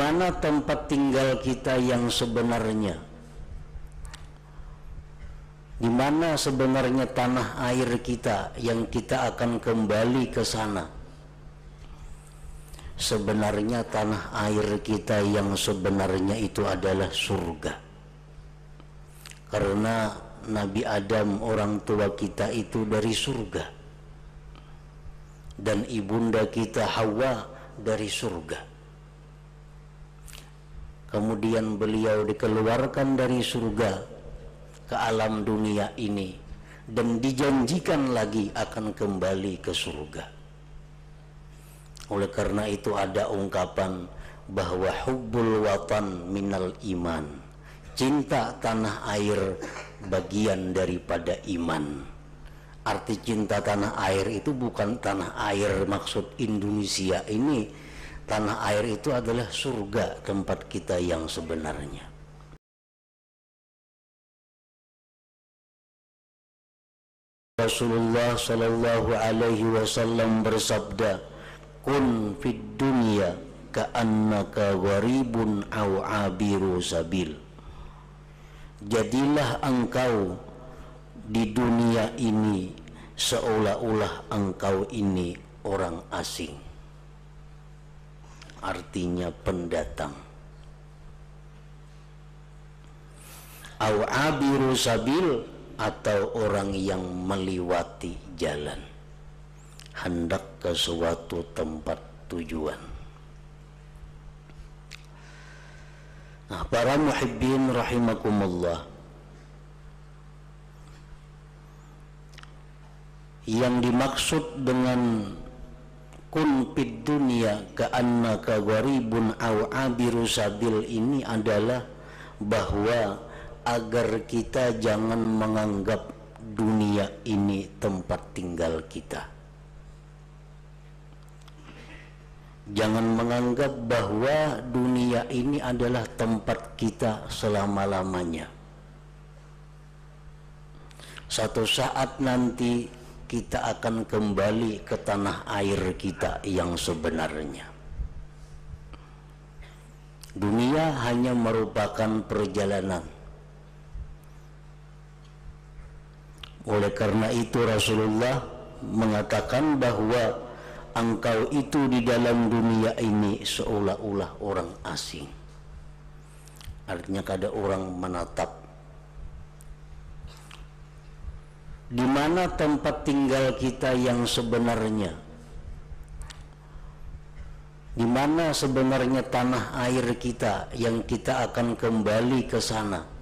mana tempat tinggal kita yang sebenarnya, di mana sebenarnya tanah air kita yang kita akan kembali ke sana. Sebenarnya tanah air kita yang sebenarnya itu adalah surga. Karena Nabi Adam, orang tua kita, itu dari surga, dan ibunda kita Hawa dari surga. Kemudian beliau dikeluarkan dari surga ke alam dunia ini, dan dijanjikan lagi akan kembali ke surga. Oleh karena itu ada ungkapan bahwa hubbul watan minal iman, cinta tanah air bagian daripada iman. Arti cinta tanah air itu bukan tanah air maksud Indonesia ini. Tanah air itu adalah surga, tempat kita yang sebenarnya. Rasulullah sallallahu alaihi wasallam bersabda, "Kun fid dunya ka'annaka gharibun aw 'abiru sabil." Jadilah engkau di dunia ini seolah-olah engkau ini orang asing, artinya pendatang, aw 'abiru sabil, atau orang yang melewati jalan hendak ke suatu tempat tujuan. Nah, para muhibbin rahimakumullah, yang dimaksud dengan kun fid dunya ka'annaka gharibun aw 'abiru sabil ini adalah bahwa agar kita jangan menganggap dunia ini tempat tinggal kita. Jangan menganggap bahwa dunia ini adalah tempat kita selama-lamanya. Satu saat nanti kita akan kembali ke tanah air kita yang sebenarnya. Dunia hanya merupakan perjalanan. Oleh karena itu Rasulullah mengatakan bahwa engkau itu di dalam dunia ini seolah-olah orang asing. Artinya kada orang menatap. Di mana tempat tinggal kita yang sebenarnya? Di mana sebenarnya tanah air kita yang kita akan kembali ke sana?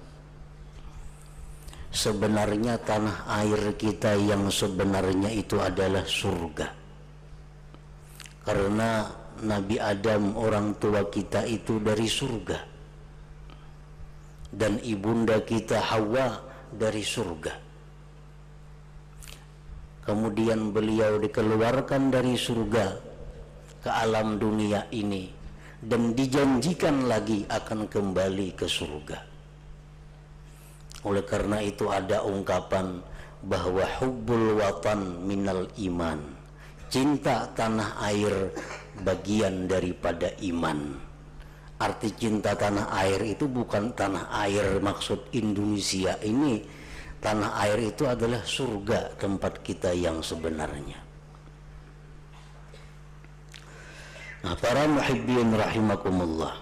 Sebenarnya tanah air kita yang sebenarnya itu adalah surga. Karena Nabi Adam, orang tua kita, itu dari surga, dan ibunda kita Hawa dari surga. Kemudian beliau dikeluarkan dari surga ke alam dunia ini, dan dijanjikan lagi akan kembali ke surga. Oleh karena itu ada ungkapan bahwa hubbul watan minal iman, cinta tanah air bagian daripada iman. Arti cinta tanah air itu bukan tanah air maksud Indonesia ini. Tanah air itu adalah surga, tempat kita yang sebenarnya. Nah, para muhibbin rahimakumullah,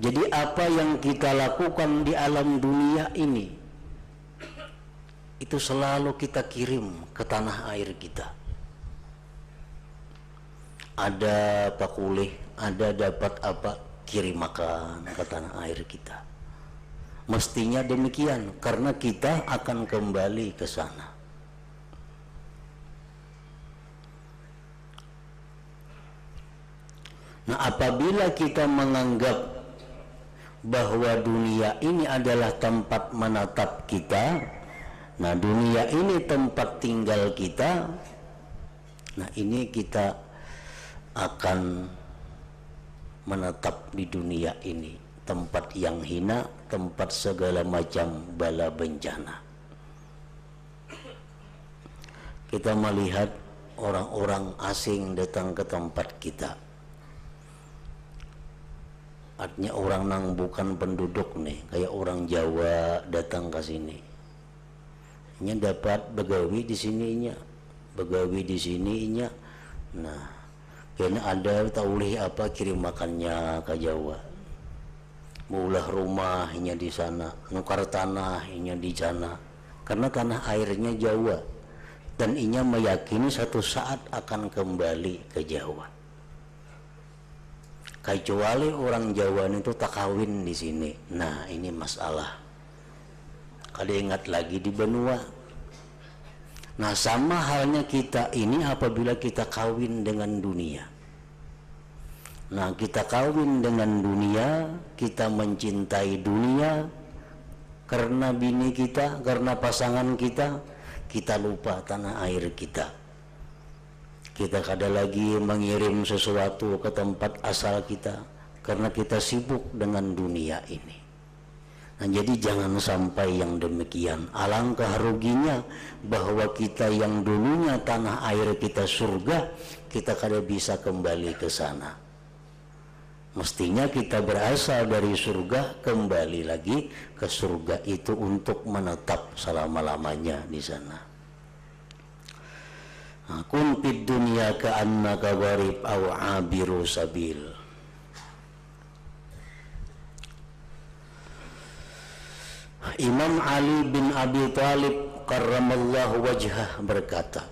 jadi apa yang kita lakukan di alam dunia ini itu selalu kita kirim ke tanah air kita. Ada pakulih, ada dapat apa, kirim makan ke tanah air kita. Mestinya demikian, karena kita akan kembali ke sana. Nah, apabila kita menganggap bahwa dunia ini adalah tempat menatap kita, nah dunia ini tempat tinggal kita, nah ini kita akan menetap di dunia ini, tempat yang hina, tempat segala macam bala bencana. Kita melihat orang-orang asing datang ke tempat kita, Artinya orang nang bukan penduduk nih, kayak orang Jawa datang ke sini, nya dapat begawi di sininya, begawi di sininya. Nah, karena ada taulih apa kirim makannya ke Jawa, maulah rumahnya di sana, nukar tanahnya di sana, karena tanah airnya Jawa, dan inya meyakini satu saat akan kembali ke Jawa. Kecuali orang Jawa itu tak kawin di sini. Nah, ini masalah. Kada ingat lagi di benua. Nah, sama halnya kita ini apabila kita kawin dengan dunia. Nah, kita kawin dengan dunia, kita mencintai dunia karena bini kita, karena pasangan kita, kita lupa tanah air kita. Kita kada lagi mengirim sesuatu ke tempat asal kita karena kita sibuk dengan dunia ini. Nah, jadi jangan sampai yang demikian. Alangkah ruginya bahwa kita yang dulunya tanah air kita surga, kita kada bisa kembali ke sana. Mestinya kita berasal dari surga, kembali lagi ke surga itu untuk menetap selama-lamanya di sana. Kun fid dunya ka'annaka gharib aw 'abiru sabil. Imam Ali bin Abi Thalib karramallahu wajhah berkata,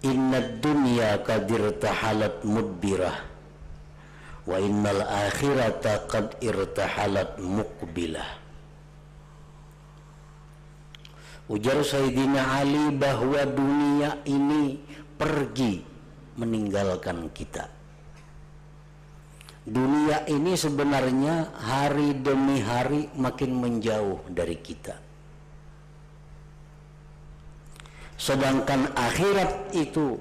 Innad dunya qad irtahalat mudbirah wa innal akhirata qad irtahalat muqbilah. Ujar Sayyidina Ali bahwa dunia ini pergi meninggalkan kita. Dunia ini sebenarnya hari demi hari makin menjauh dari kita. Sedangkan akhirat itu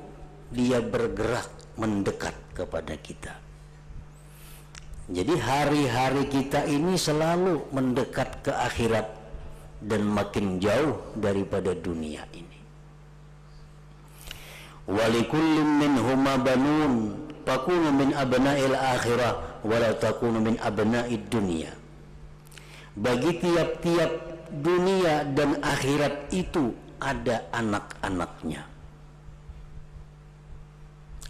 dia bergerak mendekat kepada kita. Jadi hari-hari kita ini selalu mendekat ke akhirat dan makin jauh daripada dunia ini. Walikullin minhuma banun takunu min abna'il akhirah wa la takunu min abna'id dunya. Bagi tiap-tiap dunia dan akhirat itu ada anak-anaknya.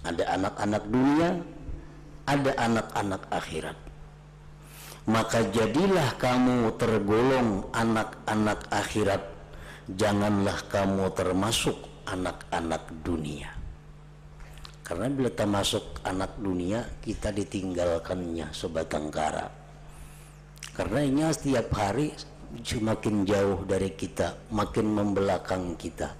Ada anak-anak dunia, ada anak-anak akhirat. Maka jadilah kamu tergolong anak-anak akhirat, janganlah kamu termasuk anak-anak dunia. Karena bila termasuk anak dunia, kita ditinggalkannya sebatang kara. Karena ini setiap hari semakin jauh dari kita, makin membelakang kita.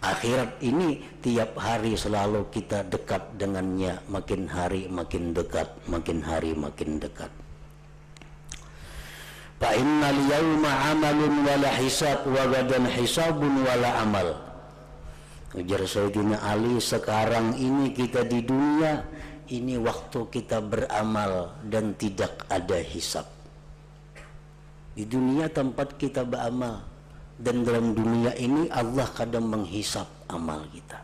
Akhirat ini tiap hari selalu kita dekat dengannya, makin hari makin dekat, makin hari makin dekat. Fa innal yawma 'amalun wala hisab wa gadan hisabun wala amal. Ujar Sayyidina Ali, sekarang ini kita di dunia ini waktu kita beramal dan tidak ada hisab. Di dunia tempat kita beramal, dan dalam dunia ini Allah kadang menghisap amal kita.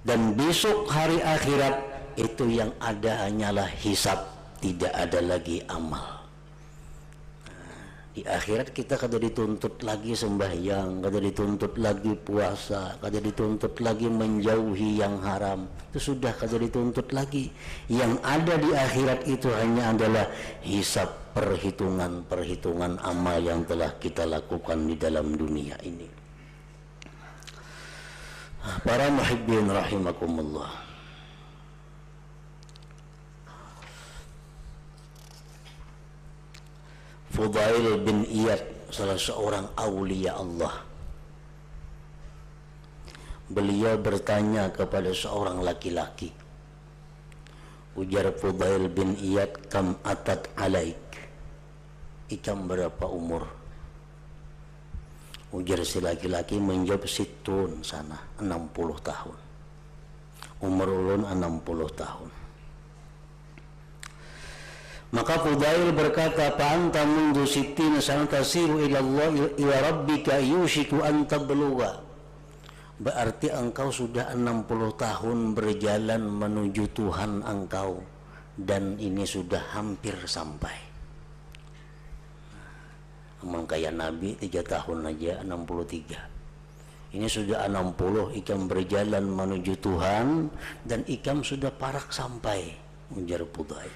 Dan besok hari akhirat itu yang ada hanyalah hisab, tidak ada lagi amal. Di akhirat kita kada dituntut lagi sembahyang, kada dituntut lagi puasa, kada dituntut lagi menjauhi yang haram. Itu sudah kada dituntut lagi. Yang ada di akhirat itu hanya adalah hisab, perhitungan amal yang telah kita lakukan di dalam dunia ini. Para muhibbin rahimakumullah. Fudail bin Iyad, salah seorang aulia Allah, beliau bertanya kepada seorang laki-laki. Ujar Fudail bin Iyad, kam atat alaik, ikam berapa umur? Ujar si laki-laki menjawab, situn sana, 60 tahun. Umur ulun 60 tahun. Maka Fudail berkata, fa anta mundu sittina sana tasiru ila Allah ila rabbika yushiku an tablugha. Berarti engkau sudah 60 tahun berjalan menuju Tuhan engkau. dan ini sudah hampir sampai. Emang kayak Nabi 3 tahun aja 63. Ini sudah 60 Ikam berjalan menuju Tuhan dan Ikam sudah parak sampai, ujar Fudail.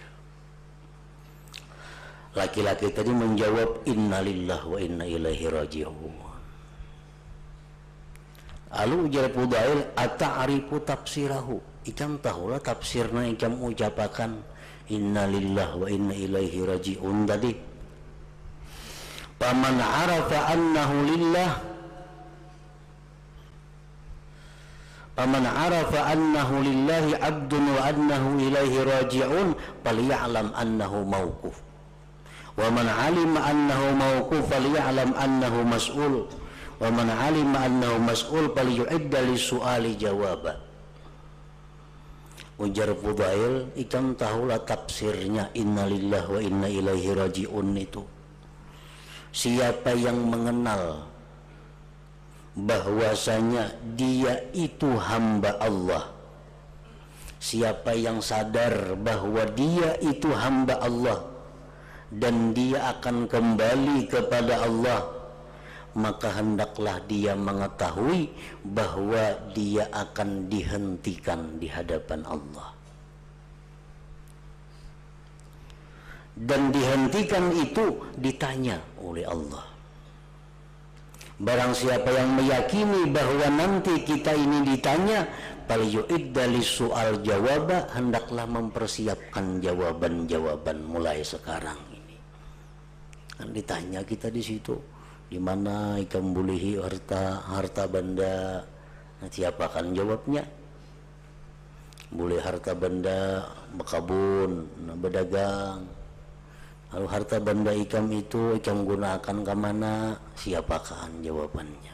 Laki-laki tadi menjawab, innalillahi wa inna ilaihi raji'un. Lalu ujar Fudail, ata'arifu tafsirahu, Ikam tahulah tafsirna Ikam ucapakan innalillahi wa inna ilaihi raji'un tadi. Faman arafa annahu lillah, faman arafa annahu lillahi abdun wa annahu ilaihi raji'un falya'lam annahu mawquf, wa man 'alima annahu mawquf falya'lam annahu mas'ul, wa man 'alima annahu mas'ul falyu'idda lis-su'ali jawaba. Ujar Fudail, Ikam tahulah tafsirnya innalillahi wa inna ilaihi raji'un itu. Siapa yang mengenal bahwasanya dia itu hamba Allah, siapa yang sadar bahwa dia itu hamba Allah dan dia akan kembali kepada Allah, maka hendaklah dia mengetahui bahwa dia akan dihentikan di hadapan Allah. Dan dihentikan itu ditanya oleh Allah. Barang siapa yang meyakini bahwa nanti kita ini ditanya, falyu'idda lis-su'al jawaba, hendaklah mempersiapkan jawaban-jawaban mulai sekarang ini. Kan ditanya kita di situ, di mana Ikam bolehi harta benda, nah, siapa akan jawabnya? Boleh harta benda berkabun, berdagang. Lalu harta benda Ikam itu Ikam gunakan ke mana? Siapakah jawabannya?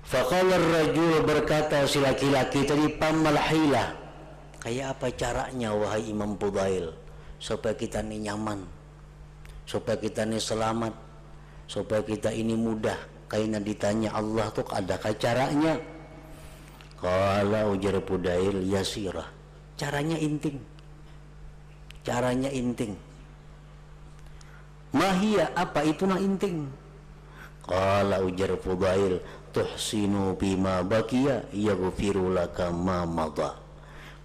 Faqala ar-rajul, berkata si laki-laki tadi, pamal hilah, kayak apa caranya wahai Imam Fudail supaya kita ini nyaman, supaya kita ini selamat, supaya kita ini mudah kayaknya ditanya Allah tuh adakah caranya? Qala, ujar Fudail, yasirah, caranya inting. Caranya inting. Mahia, apa itu na inting? Qala, ujar Fudail, tuhsinu bima baqiya yaghfiru laka ma madha,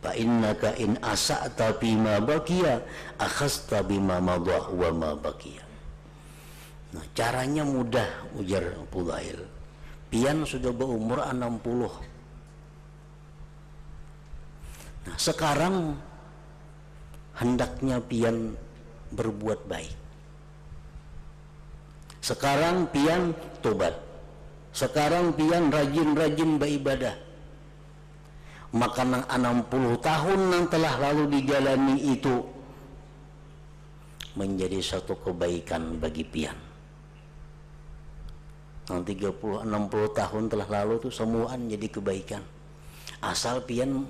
fa innaka in asa'ta bima baqiya akhasta bima madha wa ma baqiya. Nah, caranya mudah, ujar Fudail. Pian sudah berumur 60. Nah, sekarang hendaknya pian berbuat baik. Sekarang pian tobat. Sekarang pian rajin-rajin beribadah. Maka nang 60 tahun yang telah lalu dijalani itu menjadi satu kebaikan bagi pian. Nang 30-60 tahun telah lalu itu semuaan jadi kebaikan. Asal pian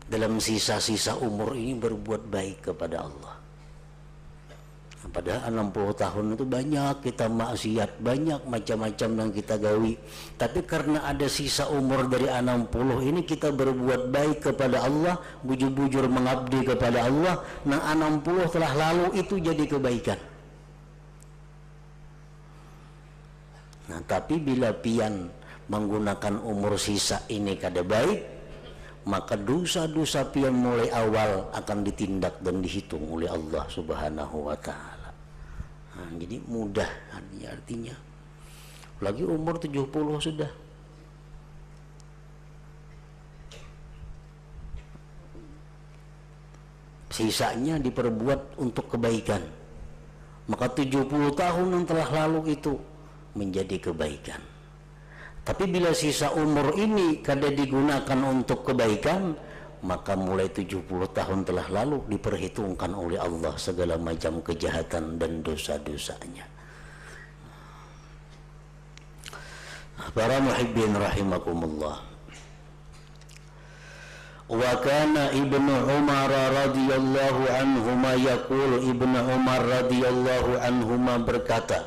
dalam sisa-sisa umur ini berbuat baik kepada Allah. Padahal 60 tahun itu banyak kita maksiat, banyak macam-macam yang kita gawi. Tapi karena ada sisa umur dari 60 ini kita berbuat baik kepada Allah, bujur-bujur mengabdi kepada Allah. Nah 60 telah lalu itu jadi kebaikan. Nah tapi bila pian menggunakan umur sisa ini kada baik, maka dosa-dosa pian mulai awal akan ditindak dan dihitung oleh Allah Subhanahu wa ta'ala. Nah, jadi mudah artinya. Lagi umur 70 sudah. Sisanya diperbuat untuk kebaikan. Maka 70 tahun yang telah lalu itu menjadi kebaikan. Tapi bila sisa umur ini kada digunakan untuk kebaikan, maka mulai 70 tahun telah lalu diperhitungkan oleh Allah segala macam kejahatan dan dosa-dosanya. Para muhibbin rahimakumullah. Wa kana Ibnu Umar radhiyallahu anhuma yaqul, Ibnu Umar radhiyallahu anhuma berkata,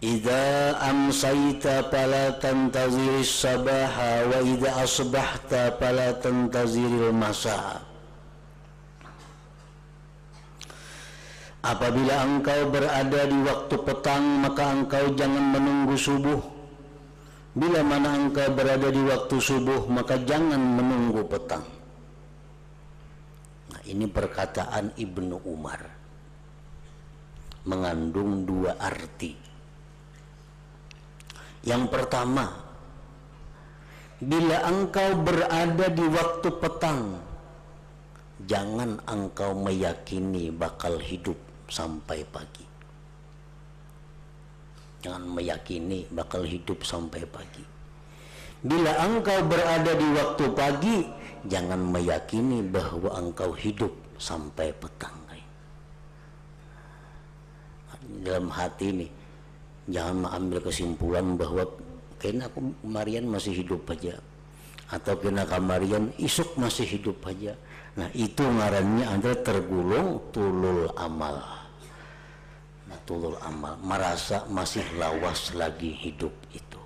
idza amsayta fala tantaziris sabaha wa idza asbahta fala tantaziril masa. Apabila engkau berada di waktu petang, maka engkau jangan menunggu subuh. Bila mana engkau berada di waktu subuh, maka jangan menunggu petang. Nah, ini perkataan Ibnu Umar mengandung dua arti. Yang pertama, bila engkau berada di waktu petang, jangan engkau meyakini bakal hidup sampai pagi. Jangan meyakini bakal hidup sampai pagi. Bila engkau berada di waktu pagi, jangan meyakini bahwa engkau hidup sampai petang. Dalam hati ini, jangan mengambil kesimpulan bahwa kena aku kemarian masih hidup aja, atau kena kemarian isuk masih hidup aja. Nah, itu ngarannya adalah tergulung tulul amal. Nah, tulul amal, merasa masih lawas lagi hidup itu.